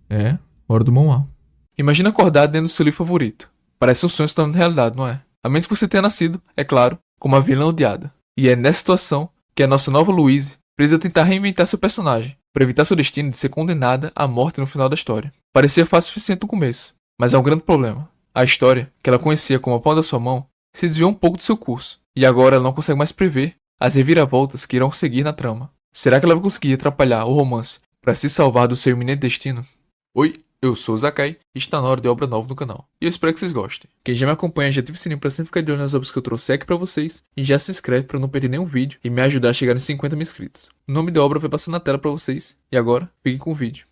É, hora do manhwa. Imagina acordar dentro do seu livro favorito. Parece um sonho se tornando realidade, não é? A menos que você tenha nascido, é claro, como a vilã odiada. E é nessa situação que a nossa nova Louise precisa tentar reinventar seu personagem, para evitar seu destino de ser condenada à morte no final da história. Parecia fácil o suficiente no começo, mas há um grande problema. A história, que ela conhecia como a palma da sua mão, se desviou um pouco do seu curso, e agora ela não consegue mais prever as reviravoltas que irão seguir na trama. Será que ela vai conseguir atrapalhar o romance para se salvar do seu iminente destino? Oi, eu sou o Zakai e está na hora de obra nova no canal. E eu espero que vocês gostem. Quem já me acompanha já ativa o sininho para sempre ficar de olho nas obras que eu trouxe aqui para vocês e já se inscreve para não perder nenhum vídeo e me ajudar a chegar nos 50 mil inscritos. O nome da obra vai passar na tela para vocês e agora fiquem com o vídeo.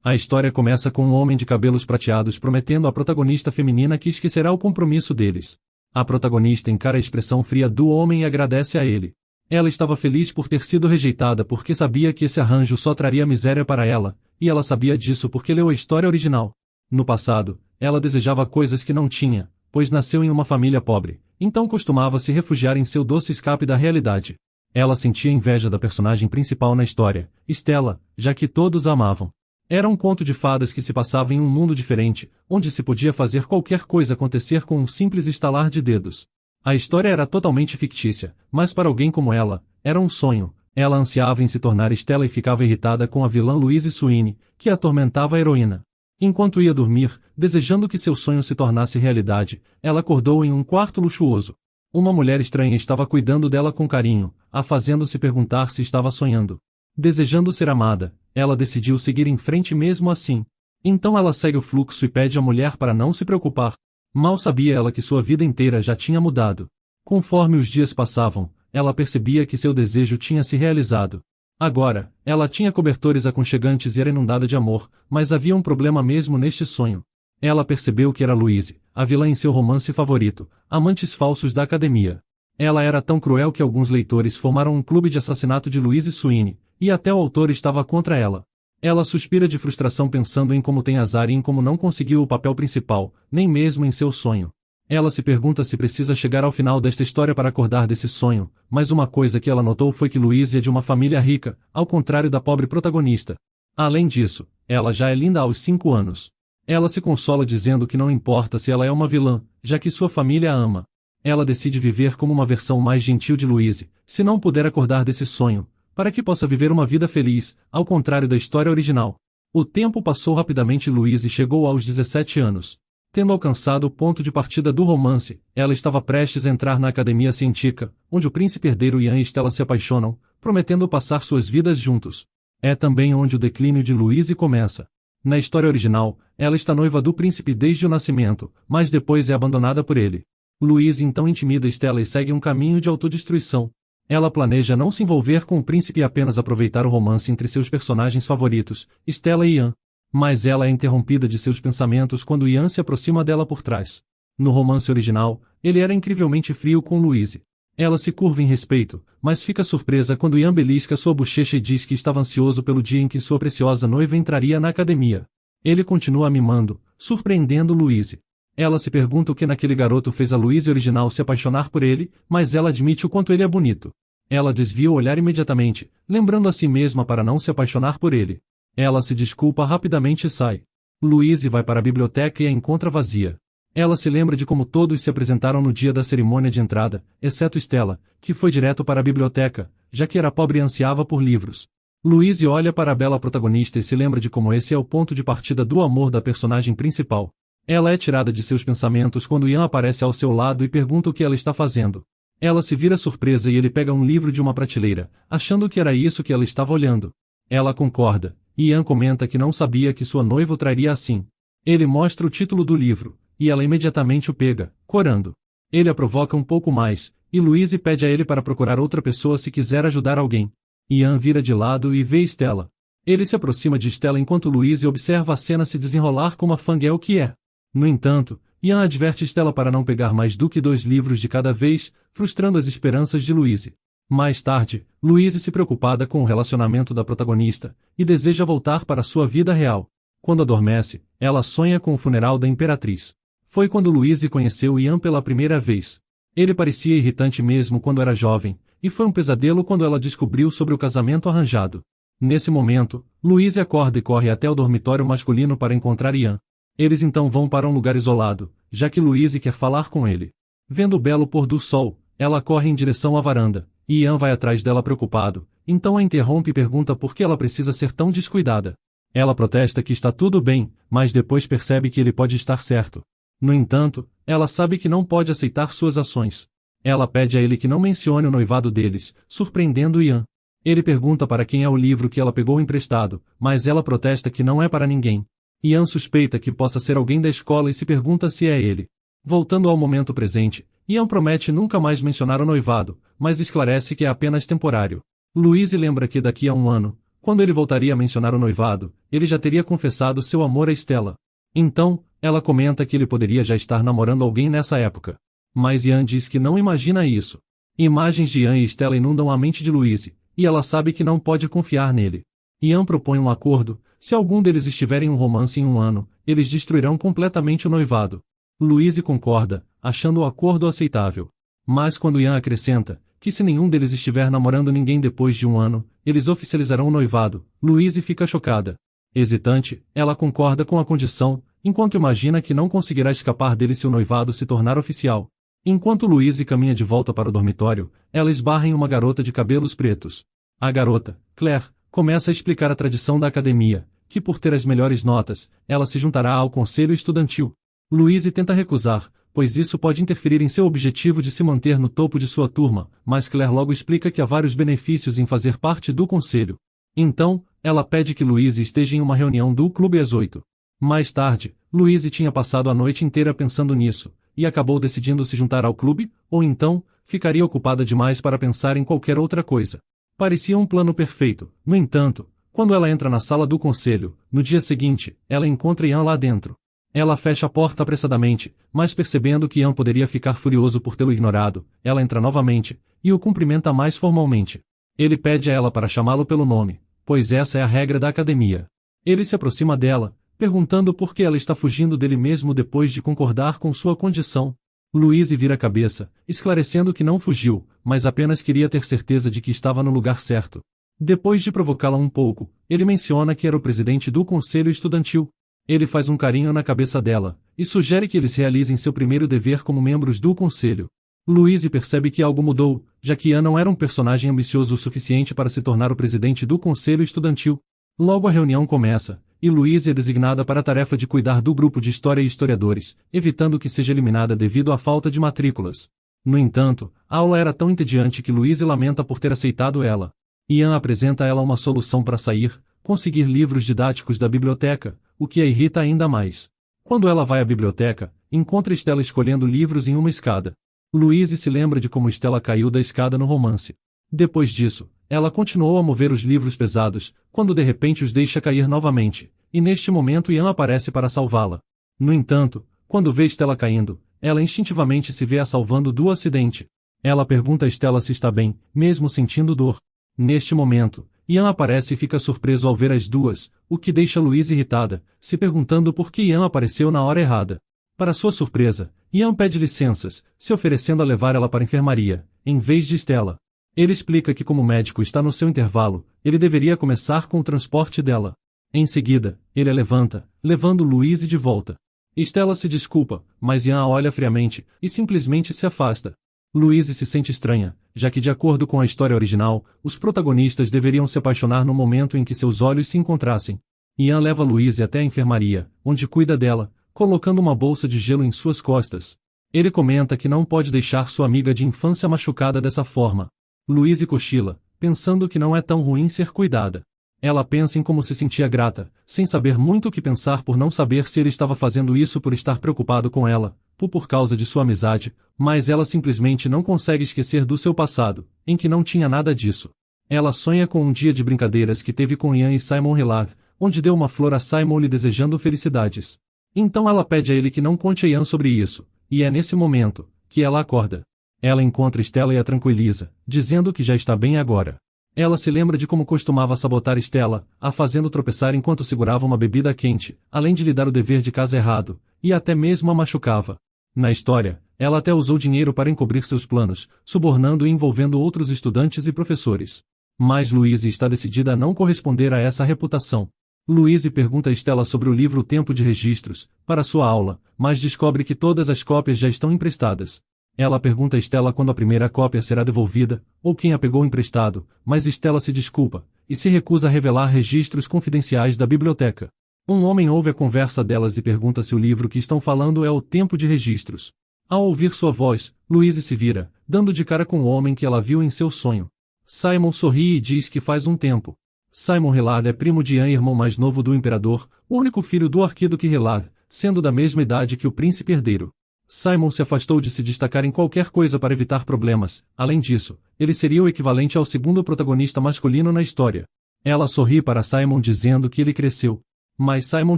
A história começa com um homem de cabelos prateados prometendo à protagonista feminina que esquecerá o compromisso deles. A protagonista encara a expressão fria do homem e agradece a ele. Ela estava feliz por ter sido rejeitada porque sabia que esse arranjo só traria miséria para ela, e ela sabia disso porque leu a história original. No passado, ela desejava coisas que não tinha, pois nasceu em uma família pobre, então costumava se refugiar em seu doce escape da realidade. Ela sentia inveja da personagem principal na história, Stella, já que todos a amavam. Era um conto de fadas que se passava em um mundo diferente, onde se podia fazer qualquer coisa acontecer com um simples estalar de dedos. A história era totalmente fictícia, mas para alguém como ela, era um sonho. Ela ansiava em se tornar Stella e ficava irritada com a vilã Louise Sweeney, que atormentava a heroína. Enquanto ia dormir, desejando que seu sonho se tornasse realidade, ela acordou em um quarto luxuoso. Uma mulher estranha estava cuidando dela com carinho, a fazendo-se perguntar se estava sonhando. Desejando ser amada, ela decidiu seguir em frente mesmo assim. Então ela segue o fluxo e pede à mulher para não se preocupar. Mal sabia ela que sua vida inteira já tinha mudado. Conforme os dias passavam, ela percebia que seu desejo tinha se realizado. Agora, ela tinha cobertores aconchegantes e era inundada de amor, mas havia um problema mesmo neste sonho. Ela percebeu que era Louise, a vilã em seu romance favorito, amantes falsos da academia. Ela era tão cruel que alguns leitores formaram um clube de assassinato de Louise Sweeney, e até o autor estava contra ela. Ela suspira de frustração pensando em como tem azar e em como não conseguiu o papel principal, nem mesmo em seu sonho. Ela se pergunta se precisa chegar ao final desta história para acordar desse sonho, mas uma coisa que ela notou foi que Louise é de uma família rica, ao contrário da pobre protagonista. Além disso, ela já é linda aos 5 anos. Ela se consola dizendo que não importa se ela é uma vilã, já que sua família a ama. Ela decide viver como uma versão mais gentil de Louise, se não puder acordar desse sonho, para que possa viver uma vida feliz, ao contrário da história original. O tempo passou rapidamente e Louise chegou aos 17 anos. Tendo alcançado o ponto de partida do romance, ela estava prestes a entrar na academia científica, onde o príncipe herdeiro Ian e Stella se apaixonam, prometendo passar suas vidas juntos. É também onde o declínio de Louise começa. Na história original, ela está noiva do príncipe desde o nascimento, mas depois é abandonada por ele. Louise então intimida Stella e segue um caminho de autodestruição. Ela planeja não se envolver com o príncipe e apenas aproveitar o romance entre seus personagens favoritos, Stella e Ian. Mas ela é interrompida de seus pensamentos quando Ian se aproxima dela por trás. No romance original, ele era incrivelmente frio com Louise. Ela se curva em respeito, mas fica surpresa quando Ian belisca sua bochecha e diz que estava ansioso pelo dia em que sua preciosa noiva entraria na academia. Ele continua mimando, surpreendendo Louise. Ela se pergunta o que naquele garoto fez a Louise original se apaixonar por ele, mas ela admite o quanto ele é bonito. Ela desvia o olhar imediatamente, lembrando a si mesma para não se apaixonar por ele. Ela se desculpa rapidamente e sai. Louise vai para a biblioteca e a encontra vazia. Ela se lembra de como todos se apresentaram no dia da cerimônia de entrada, exceto Stella, que foi direto para a biblioteca, já que era pobre e ansiava por livros. Louise olha para a bela protagonista e se lembra de como esse é o ponto de partida do amor da personagem principal. Ela é tirada de seus pensamentos quando Ian aparece ao seu lado e pergunta o que ela está fazendo. Ela se vira surpresa e ele pega um livro de uma prateleira, achando que era isso que ela estava olhando. Ela concorda, e Ian comenta que não sabia que sua noiva o traria assim. Ele mostra o título do livro, e ela imediatamente o pega, corando. Ele a provoca um pouco mais, e Louise pede a ele para procurar outra pessoa se quiser ajudar alguém. Ian vira de lado e vê Stella. Ele se aproxima de Stella enquanto Louise observa a cena se desenrolar como a fangirl que é. No entanto, Ian adverte Stella para não pegar mais do que 2 livros de cada vez, frustrando as esperanças de Louise. Mais tarde, Louise se preocupada com o relacionamento da protagonista, e deseja voltar para sua vida real. Quando adormece, ela sonha com o funeral da imperatriz. Foi quando Louise conheceu Ian pela primeira vez. Ele parecia irritante mesmo quando era jovem, e foi um pesadelo quando ela descobriu sobre o casamento arranjado. Nesse momento, Louise acorda e corre até o dormitório masculino para encontrar Ian. Eles então vão para um lugar isolado, já que Louise quer falar com ele. Vendo o belo pôr do sol, ela corre em direção à varanda, e Ian vai atrás dela preocupado, então a interrompe e pergunta por que ela precisa ser tão descuidada. Ela protesta que está tudo bem, mas depois percebe que ele pode estar certo. No entanto, ela sabe que não pode aceitar suas ações. Ela pede a ele que não mencione o noivado deles, surpreendendo Ian. Ele pergunta para quem é o livro que ela pegou emprestado, mas ela protesta que não é para ninguém. Ian suspeita que possa ser alguém da escola e se pergunta se é ele. Voltando ao momento presente, Ian promete nunca mais mencionar o noivado, mas esclarece que é apenas temporário. Louise lembra que daqui a um ano, quando ele voltaria a mencionar o noivado, ele já teria confessado seu amor a Stella. Então, ela comenta que ele poderia já estar namorando alguém nessa época. Mas Ian diz que não imagina isso. Imagens de Ian e Stella inundam a mente de Louise, e ela sabe que não pode confiar nele. Ian propõe um acordo: se algum deles estiver em um romance em um ano, eles destruirão completamente o noivado. Louise concorda, achando o acordo aceitável. Mas quando Ian acrescenta que se nenhum deles estiver namorando ninguém depois de um ano, eles oficializarão o noivado, Louise fica chocada. Hesitante, ela concorda com a condição, enquanto imagina que não conseguirá escapar dele se o noivado se tornar oficial. Enquanto Louise caminha de volta para o dormitório, ela esbarra em uma garota de cabelos pretos. A garota, Claire, começa a explicar a tradição da academia, que por ter as melhores notas, ela se juntará ao conselho estudantil. Louise tenta recusar, pois isso pode interferir em seu objetivo de se manter no topo de sua turma, mas Claire logo explica que há vários benefícios em fazer parte do conselho. Então, ela pede que Louise esteja em uma reunião do clube às 8. Mais tarde, Louise tinha passado a noite inteira pensando nisso, e acabou decidindo se juntar ao clube, ou então, ficaria ocupada demais para pensar em qualquer outra coisa. Parecia um plano perfeito. No entanto, quando ela entra na sala do conselho, no dia seguinte, ela encontra Ian lá dentro. Ela fecha a porta apressadamente, mas percebendo que Ian poderia ficar furioso por tê-lo ignorado, ela entra novamente, e o cumprimenta mais formalmente. Ele pede a ela para chamá-lo pelo nome, pois essa é a regra da academia. Ele se aproxima dela, perguntando por que ela está fugindo dele mesmo depois de concordar com sua condição. Louise vira a cabeça, esclarecendo que não fugiu, mas apenas queria ter certeza de que estava no lugar certo. Depois de provocá-la um pouco, ele menciona que era o presidente do conselho estudantil. Ele faz um carinho na cabeça dela, e sugere que eles realizem seu primeiro dever como membros do conselho. Louise percebe que algo mudou, já que Ian não era um personagem ambicioso o suficiente para se tornar o presidente do conselho estudantil. Logo a reunião começa, e Louise é designada para a tarefa de cuidar do grupo de história e historiadores, evitando que seja eliminada devido à falta de matrículas. No entanto, a aula era tão entediante que Louise lamenta por ter aceitado ela. Ian apresenta a ela uma solução para sair: conseguir livros didáticos da biblioteca, o que a irrita ainda mais. Quando ela vai à biblioteca, encontra Stella escolhendo livros em uma escada. Louise se lembra de como Stella caiu da escada no romance. Depois disso, ela continuou a mover os livros pesados, quando de repente os deixa cair novamente, e neste momento Ian aparece para salvá-la. No entanto, quando vê Stella caindo, ela instintivamente se vê a salvando do acidente. Ela pergunta a Stella se está bem, mesmo sentindo dor. Neste momento, Ian aparece e fica surpreso ao ver as duas, o que deixa Louise irritada, se perguntando por que Ian apareceu na hora errada. Para sua surpresa, Ian pede licenças, se oferecendo a levar ela para a enfermaria, em vez de Stella. Ele explica que como o médico está no seu intervalo, ele deveria começar com o transporte dela. Em seguida, ele a levanta, levando Louise de volta. Stella se desculpa, mas Ian a olha friamente, e simplesmente se afasta. Louise se sente estranha, já que de acordo com a história original, os protagonistas deveriam se apaixonar no momento em que seus olhos se encontrassem. Ian leva Louise até a enfermaria, onde cuida dela, colocando uma bolsa de gelo em suas costas. Ele comenta que não pode deixar sua amiga de infância machucada dessa forma. Louise cochila, pensando que não é tão ruim ser cuidada. Ela pensa em como se sentia grata, sem saber muito o que pensar por não saber se ele estava fazendo isso por estar preocupado com ela, por causa de sua amizade, mas ela simplesmente não consegue esquecer do seu passado, em que não tinha nada disso. Ela sonha com um dia de brincadeiras que teve com Ian e Simon Hillar, onde deu uma flor a Simon lhe desejando felicidades. Então ela pede a ele que não conte a Ian sobre isso, e é nesse momento que ela acorda. Ela encontra Stella e a tranquiliza, dizendo que já está bem agora. Ela se lembra de como costumava sabotar Stella, a fazendo tropeçar enquanto segurava uma bebida quente, além de lhe dar o dever de casa errado, e até mesmo a machucava. Na história, ela até usou dinheiro para encobrir seus planos, subornando e envolvendo outros estudantes e professores. Mas Louise está decidida a não corresponder a essa reputação. Louise pergunta a Stella sobre o livro O Tempo de Registros, para sua aula, mas descobre que todas as cópias já estão emprestadas. Ela pergunta a Stella quando a primeira cópia será devolvida, ou quem a pegou emprestado, mas Stella se desculpa, e se recusa a revelar registros confidenciais da biblioteca. Um homem ouve a conversa delas e pergunta se o livro que estão falando é O Tempo de Registros. Ao ouvir sua voz, Louise se vira, dando de cara com o homem que ela viu em seu sonho. Simon sorri e diz que faz um tempo. Simon Hillard é primo de Ian e irmão mais novo do imperador, o único filho do arquiduque Hillard, sendo da mesma idade que o príncipe herdeiro. Simon se afastou de se destacar em qualquer coisa para evitar problemas. Além disso, ele seria o equivalente ao segundo protagonista masculino na história. Ela sorri para Simon dizendo que ele cresceu. Mas Simon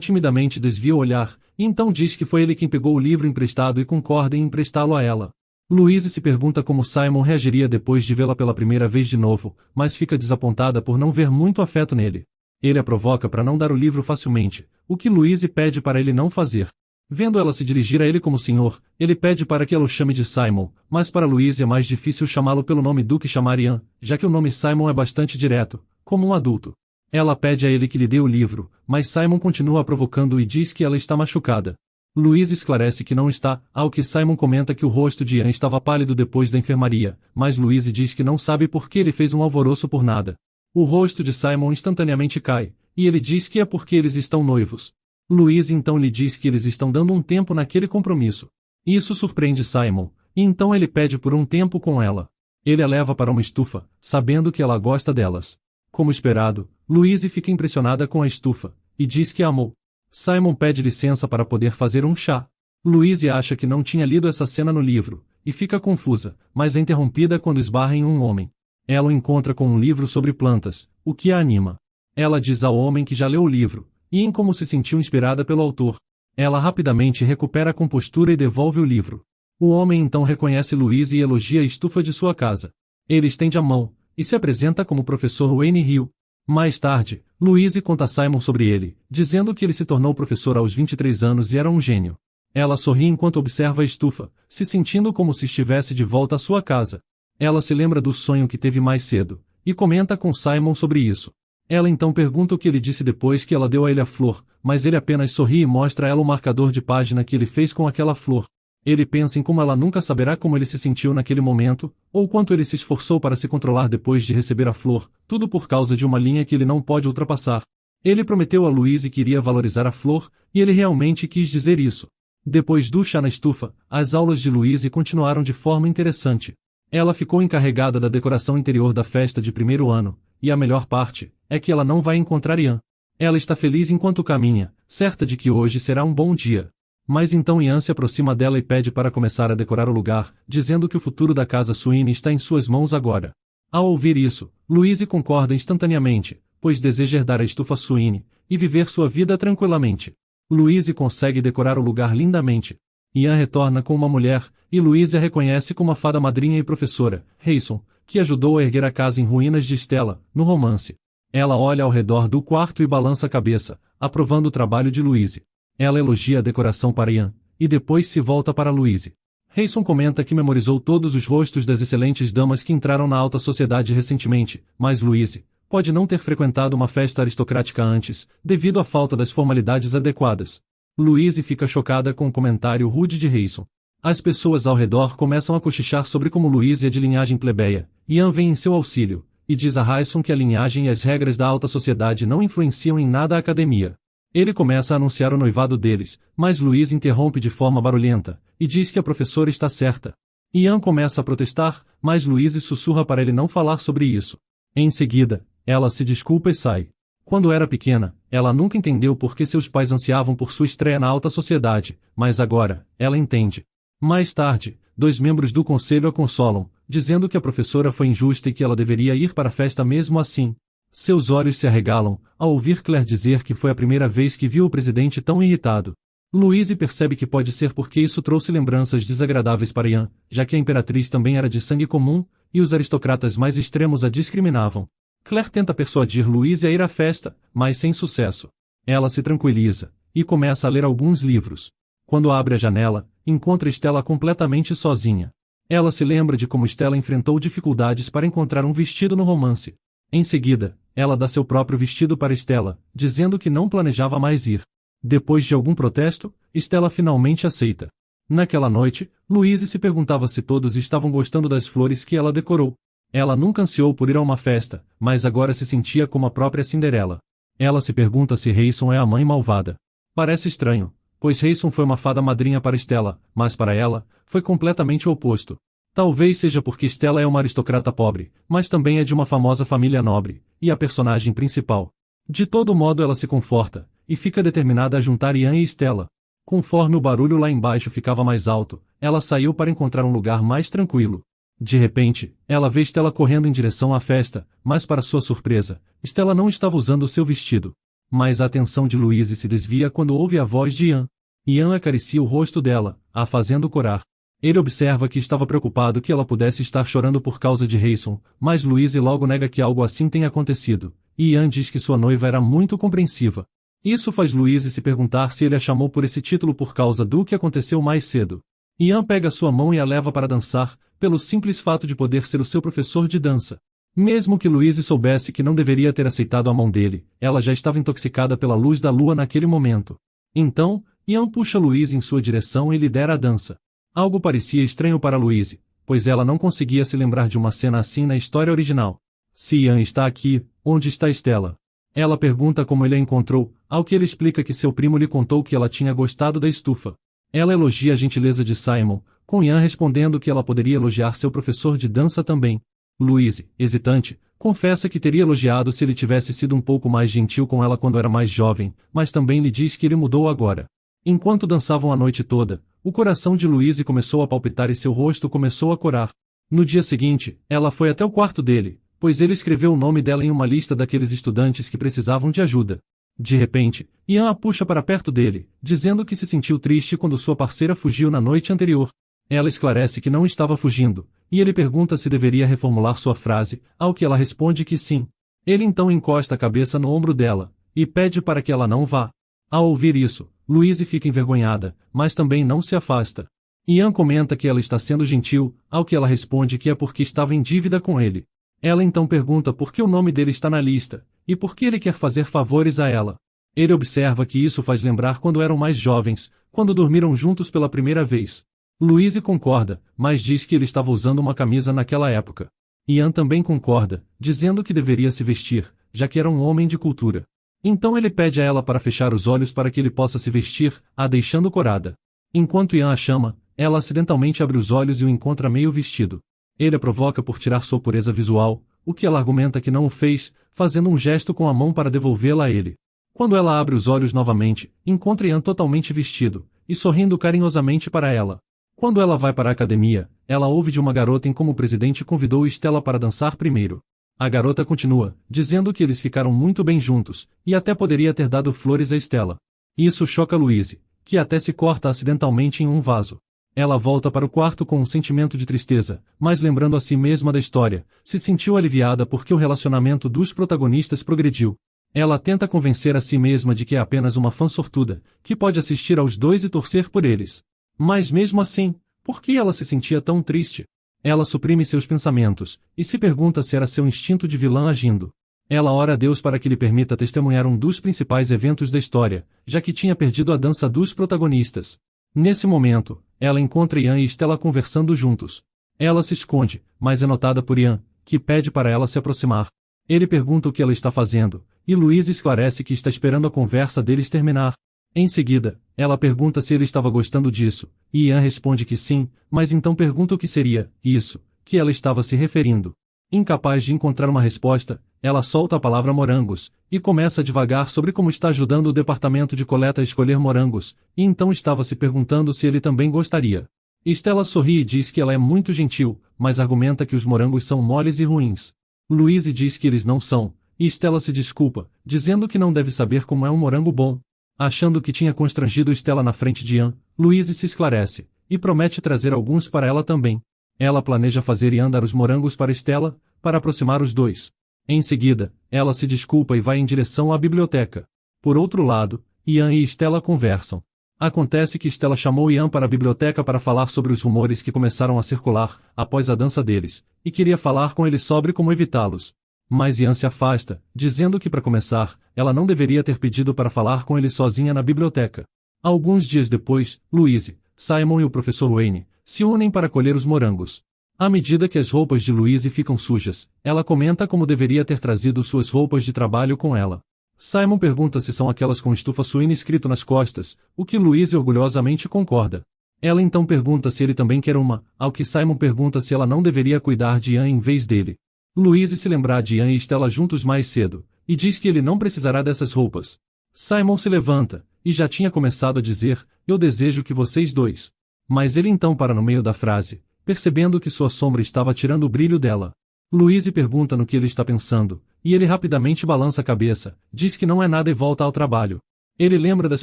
timidamente desvia o olhar, e então diz que foi ele quem pegou o livro emprestado e concorda em emprestá-lo a ela. Louise se pergunta como Simon reagiria depois de vê-la pela primeira vez de novo, mas fica desapontada por não ver muito afeto nele. Ele a provoca para não dar o livro facilmente, o que Louise pede para ele não fazer. Vendo ela se dirigir a ele como senhor, ele pede para que ela o chame de Simon, mas para Louise é mais difícil chamá-lo pelo nome do que chamar Ian, já que o nome Simon é bastante direto, como um adulto. Ela pede a ele que lhe dê o livro, mas Simon continua a provocando e diz que ela está machucada. Louise esclarece que não está, ao que Simon comenta que o rosto de Ian estava pálido depois da enfermaria, mas Louise diz que não sabe por que ele fez um alvoroço por nada. O rosto de Simon instantaneamente cai, e ele diz que é porque eles estão noivos. Louise então lhe diz que eles estão dando um tempo naquele compromisso. Isso surpreende Simon, e então ele pede por um tempo com ela. Ele a leva para uma estufa, sabendo que ela gosta delas. Como esperado, Louise fica impressionada com a estufa, e diz que a amou. Simon pede licença para poder fazer um chá. Louise acha que não tinha lido essa cena no livro, e fica confusa, mas é interrompida quando esbarra em um homem. Ela o encontra com um livro sobre plantas, o que a anima. Ela diz ao homem que já leu o livro, e em como se sentiu inspirada pelo autor. Ela rapidamente recupera a compostura e devolve o livro. O homem então reconhece Louise e elogia a estufa de sua casa. Ele estende a mão, e se apresenta como o professor Wayne Hill. Mais tarde, Louise conta a Simon sobre ele, dizendo que ele se tornou professor aos 23 anos e era um gênio. Ela sorri enquanto observa a estufa, se sentindo como se estivesse de volta à sua casa. Ela se lembra do sonho que teve mais cedo, e comenta com Simon sobre isso. Ela então pergunta o que ele disse depois que ela deu a ele a flor, mas ele apenas sorri e mostra a ela o marcador de página que ele fez com aquela flor. Ele pensa em como ela nunca saberá como ele se sentiu naquele momento, ou quanto ele se esforçou para se controlar depois de receber a flor, tudo por causa de uma linha que ele não pode ultrapassar. Ele prometeu a Louise que iria valorizar a flor, e ele realmente quis dizer isso. Depois do chá na estufa, as aulas de Louise continuaram de forma interessante. Ela ficou encarregada da decoração interior da festa de primeiro ano, e a melhor parte é que ela não vai encontrar Ian. Ela está feliz enquanto caminha, certa de que hoje será um bom dia. Mas então Ian se aproxima dela e pede para começar a decorar o lugar, dizendo que o futuro da casa Sweeney está em suas mãos agora. Ao ouvir isso, Louise concorda instantaneamente, pois deseja herdar a estufa Sweeney, e viver sua vida tranquilamente. Louise consegue decorar o lugar lindamente. Ian retorna com uma mulher, e Louise a reconhece como a fada madrinha e professora, Hayson, que ajudou a erguer a casa em ruínas de Stella, no romance. Ela olha ao redor do quarto e balança a cabeça, aprovando o trabalho de Louise. Ela elogia a decoração para Ian, e depois se volta para Louise. Hayson comenta que memorizou todos os rostos das excelentes damas que entraram na alta sociedade recentemente, mas Louise pode não ter frequentado uma festa aristocrática antes, devido à falta das formalidades adequadas. Louise fica chocada com o comentário rude de Hayson. As pessoas ao redor começam a cochichar sobre como Louise é de linhagem plebeia. Ian vem em seu auxílio, e diz a Hayson que a linhagem e as regras da alta sociedade não influenciam em nada a academia. Ele começa a anunciar o noivado deles, mas Louise interrompe de forma barulhenta, e diz que a professora está certa. Ian começa a protestar, mas Louise sussurra para ele não falar sobre isso. Em seguida, ela se desculpa e sai. Quando era pequena, ela nunca entendeu por que seus pais ansiavam por sua estreia na alta sociedade, mas agora, ela entende. Mais tarde, 2 membros do conselho a consolam, dizendo que a professora foi injusta e que ela deveria ir para a festa mesmo assim. Seus olhos se arregalam, ao ouvir Claire dizer que foi a primeira vez que viu o presidente tão irritado. Louise percebe que pode ser porque isso trouxe lembranças desagradáveis para Ian, já que a imperatriz também era de sangue comum, e os aristocratas mais extremos a discriminavam. Claire tenta persuadir Louise a ir à festa, mas sem sucesso. Ela se tranquiliza, e começa a ler alguns livros. Quando abre a janela, encontra Stella completamente sozinha. Ela se lembra de como Stella enfrentou dificuldades para encontrar um vestido no romance. Em seguida, ela dá seu próprio vestido para Stella, dizendo que não planejava mais ir. Depois de algum protesto, Stella finalmente aceita. Naquela noite, Louise se perguntava se todos estavam gostando das flores que ela decorou. Ela nunca ansiou por ir a uma festa, mas agora se sentia como a própria Cinderela. Ela se pergunta se Rayson é a mãe malvada. Parece estranho, pois Rayson foi uma fada madrinha para Stella, mas para ela, foi completamente o oposto. Talvez seja porque Stella é uma aristocrata pobre, mas também é de uma famosa família nobre, e a personagem principal. De todo modo ela se conforta, e fica determinada a juntar Ian e Stella. Conforme o barulho lá embaixo ficava mais alto, ela saiu para encontrar um lugar mais tranquilo. De repente, ela vê Stella correndo em direção à festa, mas para sua surpresa, Stella não estava usando o seu vestido. Mas a atenção de Louise se desvia quando ouve a voz de Ian. Ian acaricia o rosto dela, a fazendo corar. Ele observa que estava preocupado que ela pudesse estar chorando por causa de Rayson, mas Louise logo nega que algo assim tenha acontecido, e Ian diz que sua noiva era muito compreensiva. Isso faz Louise se perguntar se ele a chamou por esse título por causa do que aconteceu mais cedo. Ian pega sua mão e a leva para dançar, pelo simples fato de poder ser o seu professor de dança. Mesmo que Louise soubesse que não deveria ter aceitado a mão dele, ela já estava intoxicada pela luz da lua naquele momento. Então, Ian puxa Louise em sua direção e lidera a dança. Algo parecia estranho para Louise, pois ela não conseguia se lembrar de uma cena assim na história original. Se Ian está aqui, onde está Stella? Ela pergunta como ele a encontrou, ao que ele explica que seu primo lhe contou que ela tinha gostado da estufa. Ela elogia a gentileza de Simon, com Ian respondendo que ela poderia elogiar seu professor de dança também. Louise, hesitante, confessa que teria elogiado se ele tivesse sido um pouco mais gentil com ela quando era mais jovem, mas também lhe diz que ele mudou agora. Enquanto dançavam a noite toda, o coração de Louise começou a palpitar e seu rosto começou a corar. No dia seguinte, ela foi até o quarto dele, pois ele escreveu o nome dela em uma lista daqueles estudantes que precisavam de ajuda. De repente, Ian a puxa para perto dele, dizendo que se sentiu triste quando sua parceira fugiu na noite anterior. Ela esclarece que não estava fugindo, e ele pergunta se deveria reformular sua frase, ao que ela responde que sim. Ele então encosta a cabeça no ombro dela, e pede para que ela não vá. Ao ouvir isso, Louise fica envergonhada, mas também não se afasta. Ian comenta que ela está sendo gentil, ao que ela responde que é porque estava em dívida com ele. Ela então pergunta por que o nome dele está na lista, e por que ele quer fazer favores a ela. Ele observa que isso faz lembrar quando eram mais jovens, quando dormiram juntos pela primeira vez. Louise concorda, mas diz que ele estava usando uma camisa naquela época. Ian também concorda, dizendo que deveria se vestir, já que era um homem de cultura. Então ele pede a ela para fechar os olhos para que ele possa se vestir, a deixando corada. Enquanto Ian a chama, ela acidentalmente abre os olhos e o encontra meio vestido. Ele a provoca por tirar sua pureza visual, o que ela argumenta que não o fez, fazendo um gesto com a mão para devolvê-la a ele. Quando ela abre os olhos novamente, encontra Ian totalmente vestido, e sorrindo carinhosamente para ela. Quando ela vai para a academia, ela ouve de uma garota em como o presidente convidou Stella para dançar primeiro. A garota continua, dizendo que eles ficaram muito bem juntos, e até poderia ter dado flores a Stella. Isso choca Louise, que até se corta acidentalmente em um vaso. Ela volta para o quarto com um sentimento de tristeza, mas lembrando a si mesma da história, se sentiu aliviada porque o relacionamento dos protagonistas progrediu. Ela tenta convencer a si mesma de que é apenas uma fã sortuda, que pode assistir aos dois e torcer por eles. Mas mesmo assim, por que ela se sentia tão triste? Ela suprime seus pensamentos, e se pergunta se era seu instinto de vilã agindo. Ela ora a Deus para que lhe permita testemunhar um dos principais eventos da história, já que tinha perdido a dança dos protagonistas. Nesse momento, ela encontra Ian e Stella conversando juntos. Ela se esconde, mas é notada por Ian, que pede para ela se aproximar. Ele pergunta o que ela está fazendo, e Louise esclarece que está esperando a conversa deles terminar. Em seguida, ela pergunta se ele estava gostando disso, e Ian responde que sim, mas então pergunta o que seria isso que ela estava se referindo. Incapaz de encontrar uma resposta, ela solta a palavra morangos, e começa a divagar sobre como está ajudando o departamento de coleta a escolher morangos, e então estava se perguntando se ele também gostaria. Stella sorri e diz que ela é muito gentil, mas argumenta que os morangos são moles e ruins. Louise diz que eles não são, e Stella se desculpa, dizendo que não deve saber como é um morango bom. Achando que tinha constrangido Stella na frente de Ian, Louise se esclarece, e promete trazer alguns para ela também. Ela planeja fazer Ian dar os morangos para Stella, para aproximar os dois. Em seguida, ela se desculpa e vai em direção à biblioteca. Por outro lado, Ian e Stella conversam. Acontece que Stella chamou Ian para a biblioteca para falar sobre os rumores que começaram a circular, após a dança deles, e queria falar com ele sobre como evitá-los. Mas Ian se afasta, dizendo que para começar, ela não deveria ter pedido para falar com ele sozinha na biblioteca. Alguns dias depois, Louise, Simon e o professor Wayne se unem para colher os morangos. À medida que as roupas de Louise ficam sujas, ela comenta como deveria ter trazido suas roupas de trabalho com ela. Simon pergunta se são aquelas com estufa suína escrito nas costas, o que Louise orgulhosamente concorda. Ela então pergunta se ele também quer uma, ao que Simon pergunta se ela não deveria cuidar de Ian em vez dele. Louise se lembra de Ian e Stella juntos mais cedo, e diz que ele não precisará dessas roupas. Simon se levanta, e já tinha começado a dizer, eu desejo que vocês dois. Mas ele então para no meio da frase, percebendo que sua sombra estava tirando o brilho dela. Louise pergunta no que ele está pensando, e ele rapidamente balança a cabeça, diz que não é nada e volta ao trabalho. Ele lembra das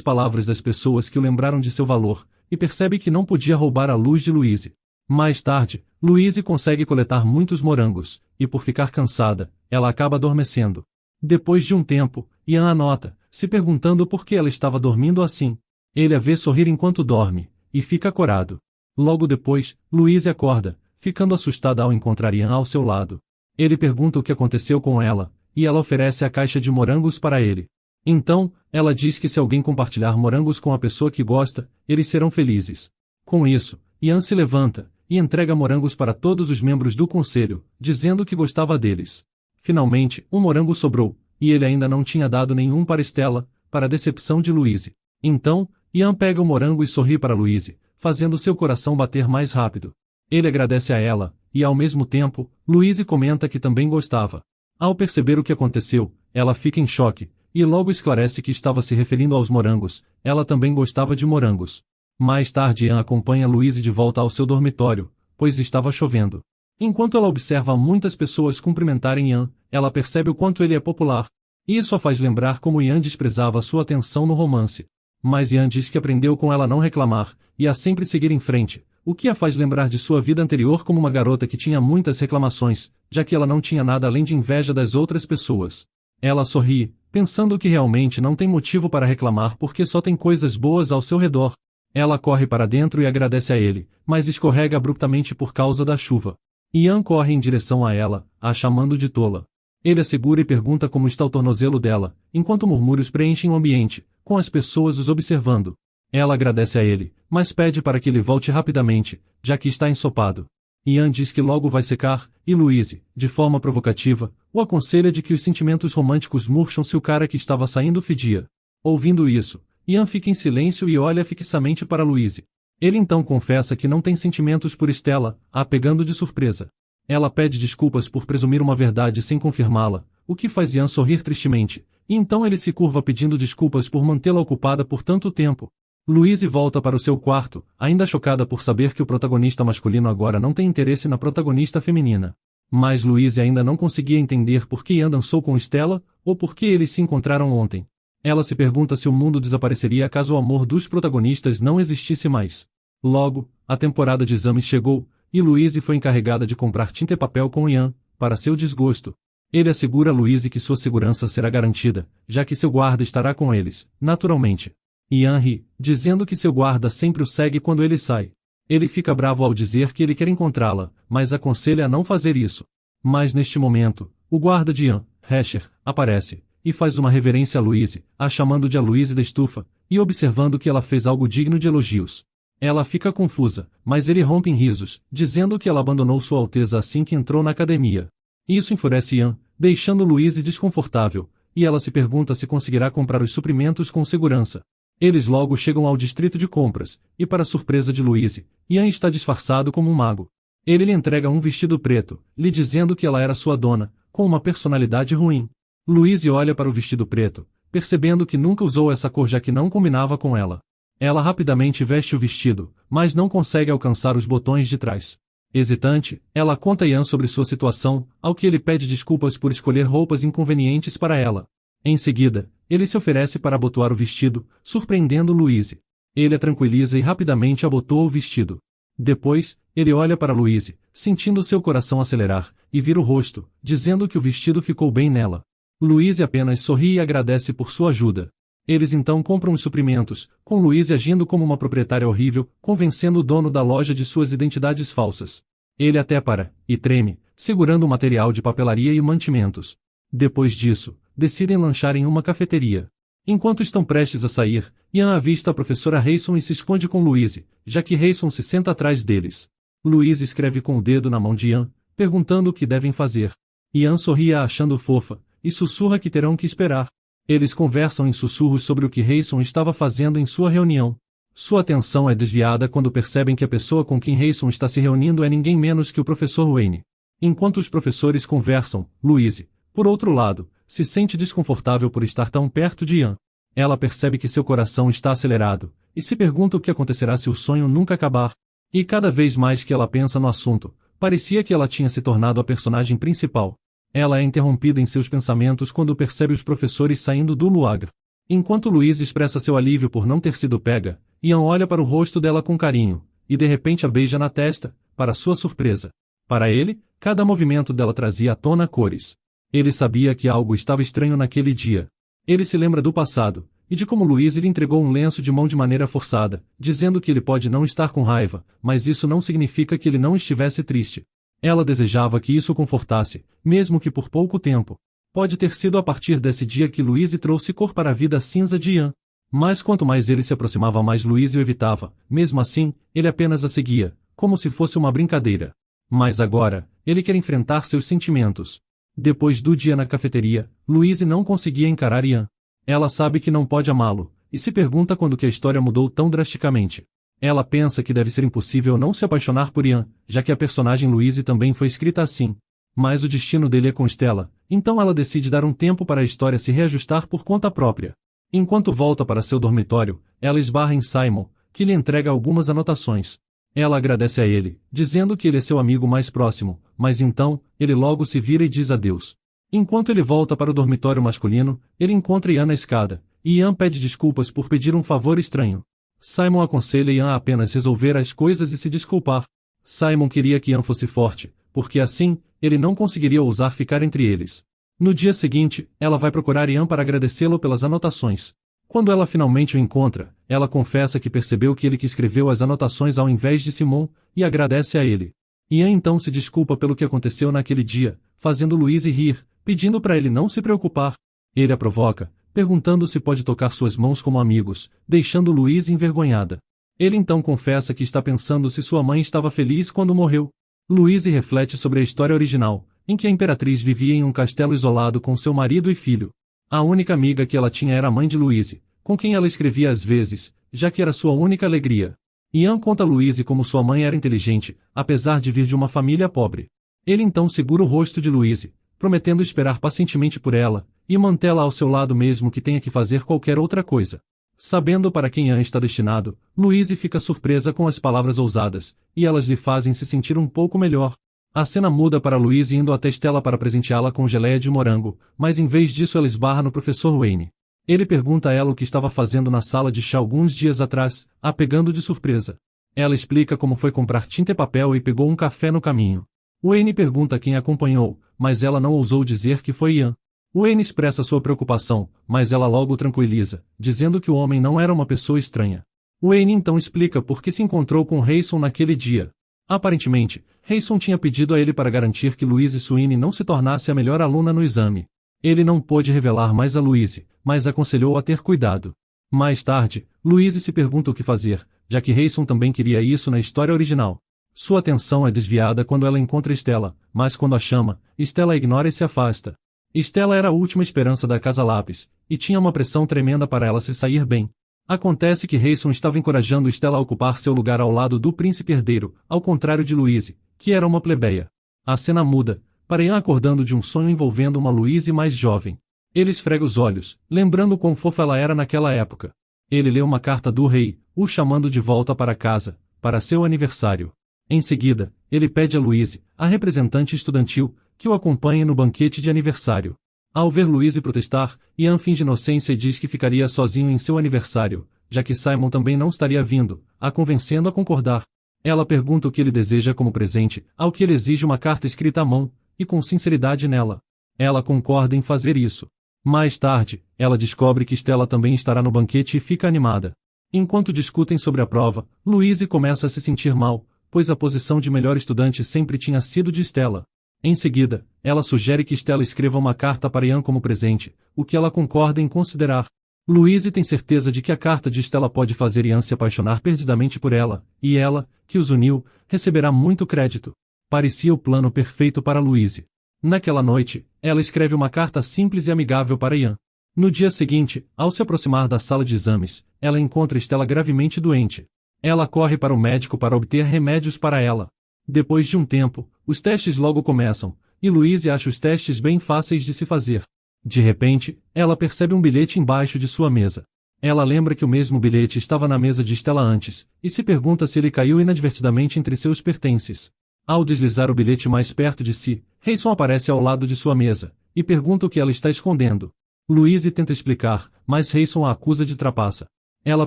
palavras das pessoas que o lembraram de seu valor, e percebe que não podia roubar a luz de Louise. Mais tarde, Louise consegue coletar muitos morangos, e por ficar cansada, ela acaba adormecendo. Depois de um tempo, Ian a nota, se perguntando por que ela estava dormindo assim. Ele a vê sorrir enquanto dorme, e fica corado. Logo depois, Louise acorda, ficando assustada ao encontrar Ian ao seu lado. Ele pergunta o que aconteceu com ela, e ela oferece a caixa de morangos para ele. Então, ela diz que se alguém compartilhar morangos com a pessoa que gosta, eles serão felizes. Com isso, Ian se levanta, e entrega morangos para todos os membros do conselho, dizendo que gostava deles. Finalmente, um morango sobrou, e ele ainda não tinha dado nenhum para Stella, para a decepção de Louise. Então, Ian pega o morango e sorri para Louise, fazendo seu coração bater mais rápido. Ele agradece a ela, e ao mesmo tempo, Louise comenta que também gostava. Ao perceber o que aconteceu, ela fica em choque, e logo esclarece que estava se referindo aos morangos, ela também gostava de morangos. Mais tarde Ian acompanha Louise de volta ao seu dormitório, pois estava chovendo. Enquanto ela observa muitas pessoas cumprimentarem Ian, ela percebe o quanto ele é popular. Isso a faz lembrar como Ian desprezava sua atenção no romance. Mas Ian diz que aprendeu com ela a não reclamar, e a sempre seguir em frente, o que a faz lembrar de sua vida anterior como uma garota que tinha muitas reclamações, já que ela não tinha nada além de inveja das outras pessoas. Ela sorri, pensando que realmente não tem motivo para reclamar porque só tem coisas boas ao seu redor. Ela corre para dentro e agradece a ele, mas escorrega abruptamente por causa da chuva. Ian corre em direção a ela, a chamando de tola. Ele a segura e pergunta como está o tornozelo dela, enquanto murmúrios preenchem o ambiente, com as pessoas os observando. Ela agradece a ele, mas pede para que ele volte rapidamente, já que está ensopado. Ian diz que logo vai secar, e Louise, de forma provocativa, o aconselha de que os sentimentos românticos murcham se o cara que estava saindo fedia. Ouvindo isso, Ian fica em silêncio e olha fixamente para Louise. Ele então confessa que não tem sentimentos por Stella, a pegando de surpresa. Ela pede desculpas por presumir uma verdade sem confirmá-la, o que faz Ian sorrir tristemente, e então ele se curva pedindo desculpas por mantê-la ocupada por tanto tempo. Louise volta para o seu quarto, ainda chocada por saber que o protagonista masculino agora não tem interesse na protagonista feminina. Mas Louise ainda não conseguia entender por que Ian dançou com Stella, ou por que eles se encontraram ontem. Ela se pergunta se o mundo desapareceria caso o amor dos protagonistas não existisse mais. Logo, a temporada de exames chegou, e Louise foi encarregada de comprar tinta e papel com Ian, para seu desgosto. Ele assegura a Louise que sua segurança será garantida, já que seu guarda estará com eles, naturalmente. Ian ri, dizendo que seu guarda sempre o segue quando ele sai. Ele fica bravo ao dizer que ele quer encontrá-la, mas aconselha a não fazer isso. Mas neste momento, o guarda de Ian, Hasher, aparece, e faz uma reverência a Louise, a chamando de a Louise da estufa, e observando que ela fez algo digno de elogios. Ela fica confusa, mas ele rompe em risos, dizendo que ela abandonou Sua Alteza assim que entrou na academia. Isso enfurece Ian, deixando Louise desconfortável, e ela se pergunta se conseguirá comprar os suprimentos com segurança. Eles logo chegam ao distrito de compras, e para surpresa de Louise, Ian está disfarçado como um mago. Ele lhe entrega um vestido preto, lhe dizendo que ela era sua dona, com uma personalidade ruim. Louise olha para o vestido preto, percebendo que nunca usou essa cor já que não combinava com ela. Ela rapidamente veste o vestido, mas não consegue alcançar os botões de trás. Hesitante, ela conta a Ian sobre sua situação, ao que ele pede desculpas por escolher roupas inconvenientes para ela. Em seguida, ele se oferece para abotoar o vestido, surpreendendo Louise. Ele a tranquiliza e rapidamente abotoa o vestido. Depois, ele olha para Louise, sentindo seu coração acelerar, e vira o rosto, dizendo que o vestido ficou bem nela. Louise apenas sorri e agradece por sua ajuda. Eles então compram os suprimentos, com Louise agindo como uma proprietária horrível, convencendo o dono da loja de suas identidades falsas. Ele até para, e treme, segurando um material de papelaria e mantimentos. Depois disso, decidem lanchar em uma cafeteria. Enquanto estão prestes a sair, Ian avista a professora Hayson e se esconde com Louise, já que Hayson se senta atrás deles. Louise escreve com o dedo na mão de Ian, perguntando o que devem fazer. Ian sorri achando fofa, e sussurra que terão que esperar. Eles conversam em sussurros sobre o que Hayson estava fazendo em sua reunião. Sua atenção é desviada quando percebem que a pessoa com quem Hayson está se reunindo é ninguém menos que o professor Wayne. Enquanto os professores conversam, Louise, por outro lado, se sente desconfortável por estar tão perto de Ian. Ela percebe que seu coração está acelerado, e se pergunta o que acontecerá se o sonho nunca acabar. E cada vez mais que ela pensa no assunto, parecia que ela tinha se tornado a personagem principal. Ela é interrompida em seus pensamentos quando percebe os professores saindo do lugar. Enquanto Louise expressa seu alívio por não ter sido pega, Ian olha para o rosto dela com carinho, e de repente a beija na testa, para sua surpresa. Para ele, cada movimento dela trazia à tona cores. Ele sabia que algo estava estranho naquele dia. Ele se lembra do passado, e de como Louise lhe entregou um lenço de mão de maneira forçada, dizendo que ele pode não estar com raiva, mas isso não significa que ele não estivesse triste. Ela desejava que isso o confortasse, mesmo que por pouco tempo. Pode ter sido a partir desse dia que Louise trouxe cor para a vida cinza de Ian. Mas quanto mais ele se aproximava, mais Louise o evitava. Mesmo assim, ele apenas a seguia, como se fosse uma brincadeira. Mas agora, ele quer enfrentar seus sentimentos. Depois do dia na cafeteria, Louise não conseguia encarar Ian. Ela sabe que não pode amá-lo, e se pergunta quando que a história mudou tão drasticamente. Ela pensa que deve ser impossível não se apaixonar por Ian, já que a personagem Louise também foi escrita assim. Mas o destino dele é com Stella, então ela decide dar um tempo para a história se reajustar por conta própria. Enquanto volta para seu dormitório, ela esbarra em Simon, que lhe entrega algumas anotações. Ela agradece a ele, dizendo que ele é seu amigo mais próximo, mas então, ele logo se vira e diz adeus. Enquanto ele volta para o dormitório masculino, ele encontra Ian na escada, e Ian pede desculpas por pedir um favor estranho. Simon aconselha Ian a apenas resolver as coisas e se desculpar. Simon queria que Ian fosse forte, porque assim, ele não conseguiria ousar ficar entre eles. No dia seguinte, ela vai procurar Ian para agradecê-lo pelas anotações. Quando ela finalmente o encontra, ela confessa que percebeu que ele que escreveu as anotações ao invés de Simon, e agradece a ele. Ian então se desculpa pelo que aconteceu naquele dia, fazendo Louise rir, pedindo para ele não se preocupar. Ele a provoca, perguntando se pode tocar suas mãos como amigos, deixando Louise envergonhada. Ele então confessa que está pensando se sua mãe estava feliz quando morreu. Louise reflete sobre a história original, em que a imperatriz vivia em um castelo isolado com seu marido e filho. A única amiga que ela tinha era a mãe de Louise, com quem ela escrevia às vezes, já que era sua única alegria. Ian conta a Louise como sua mãe era inteligente, apesar de vir de uma família pobre. Ele então segura o rosto de Louise, prometendo esperar pacientemente por ela, e mantê-la ao seu lado mesmo que tenha que fazer qualquer outra coisa. Sabendo para quem Ian está destinado, Louise fica surpresa com as palavras ousadas, e elas lhe fazem se sentir um pouco melhor. A cena muda para Louise indo até Stella para presenteá-la com geleia de morango, mas em vez disso ela esbarra no professor Wayne. Ele pergunta a ela o que estava fazendo na sala de chá alguns dias atrás, a pegando de surpresa. Ela explica como foi comprar tinta e papel e pegou um café no caminho. Wayne pergunta quem a acompanhou, mas ela não ousou dizer que foi Ian. Wayne expressa sua preocupação, mas ela logo o tranquiliza, dizendo que o homem não era uma pessoa estranha. Wayne então explica por que se encontrou com Hayson naquele dia. Aparentemente, Hayson tinha pedido a ele para garantir que Louise Sweeney não se tornasse a melhor aluna no exame. Ele não pôde revelar mais a Louise, mas aconselhou a ter cuidado. Mais tarde, Louise se pergunta o que fazer, já que Hayson também queria isso na história original. Sua atenção é desviada quando ela encontra Stella, mas quando a chama, Stella a ignora e se afasta. Stella era a última esperança da Casa Lápis, e tinha uma pressão tremenda para ela se sair bem. Acontece que Hayson estava encorajando Stella a ocupar seu lugar ao lado do príncipe herdeiro, ao contrário de Louise, que era uma plebeia. A cena muda, para Ian acordando de um sonho envolvendo uma Louise mais jovem. Ele esfrega os olhos, lembrando quão fofa ela era naquela época. Ele lê uma carta do rei, o chamando de volta para casa, para seu aniversário. Em seguida, ele pede a Louise, a representante estudantil, que o acompanhe no banquete de aniversário. Ao ver Louise protestar, Ian finge inocência e diz que ficaria sozinho em seu aniversário, já que Simon também não estaria vindo, a convencendo a concordar. Ela pergunta o que ele deseja como presente, ao que ele exige uma carta escrita à mão, e com sinceridade nela. Ela concorda em fazer isso. Mais tarde, ela descobre que Stella também estará no banquete e fica animada. Enquanto discutem sobre a prova, Louise começa a se sentir mal, pois a posição de melhor estudante sempre tinha sido de Stella. Em seguida, ela sugere que Stella escreva uma carta para Ian como presente, o que ela concorda em considerar. Louise tem certeza de que a carta de Stella pode fazer Ian se apaixonar perdidamente por ela, e ela, que os uniu, receberá muito crédito. Parecia o plano perfeito para Louise. Naquela noite, ela escreve uma carta simples e amigável para Ian. No dia seguinte, ao se aproximar da sala de exames, ela encontra Stella gravemente doente. Ela corre para o médico para obter remédios para ela. Depois de um tempo, os testes logo começam, e Louise acha os testes bem fáceis de se fazer. De repente, ela percebe um bilhete embaixo de sua mesa. Ela lembra que o mesmo bilhete estava na mesa de Stella antes, e se pergunta se ele caiu inadvertidamente entre seus pertences. Ao deslizar o bilhete mais perto de si, Hayson aparece ao lado de sua mesa, e pergunta o que ela está escondendo. Louise tenta explicar, mas Hayson a acusa de trapaça. Ela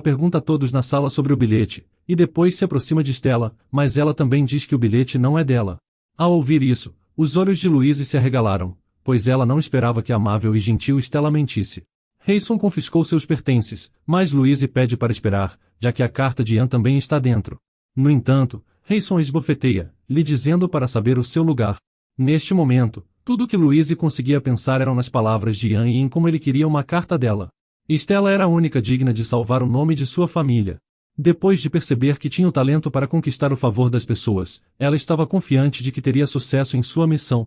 pergunta a todos na sala sobre o bilhete, e depois se aproxima de Stella, mas ela também diz que o bilhete não é dela. Ao ouvir isso, os olhos de Louise se arregalaram, pois ela não esperava que a amável e gentil Stella mentisse. Hayson confiscou seus pertences, mas Louise pede para esperar, já que a carta de Ian também está dentro. No entanto, Hayson esbofeteia, lhe dizendo para saber o seu lugar. Neste momento, tudo o que Louise conseguia pensar eram nas palavras de Ian e em como ele queria uma carta dela. Stella era a única digna de salvar o nome de sua família. Depois de perceber que tinha o talento para conquistar o favor das pessoas, ela estava confiante de que teria sucesso em sua missão.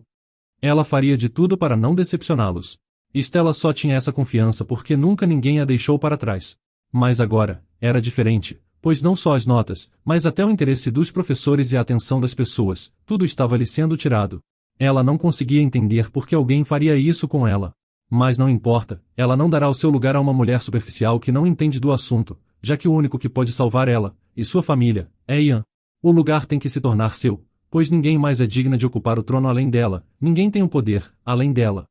Ela faria de tudo para não decepcioná-los. Stella só tinha essa confiança porque nunca ninguém a deixou para trás. Mas agora, era diferente, pois não só as notas, mas até o interesse dos professores e a atenção das pessoas, tudo estava lhe sendo tirado. Ela não conseguia entender por que alguém faria isso com ela. Mas não importa, ela não dará o seu lugar a uma mulher superficial que não entende do assunto, já que o único que pode salvar ela, e sua família, é Ian. O lugar tem que se tornar seu, pois ninguém mais é digna de ocupar o trono além dela, ninguém tem o poder, além dela.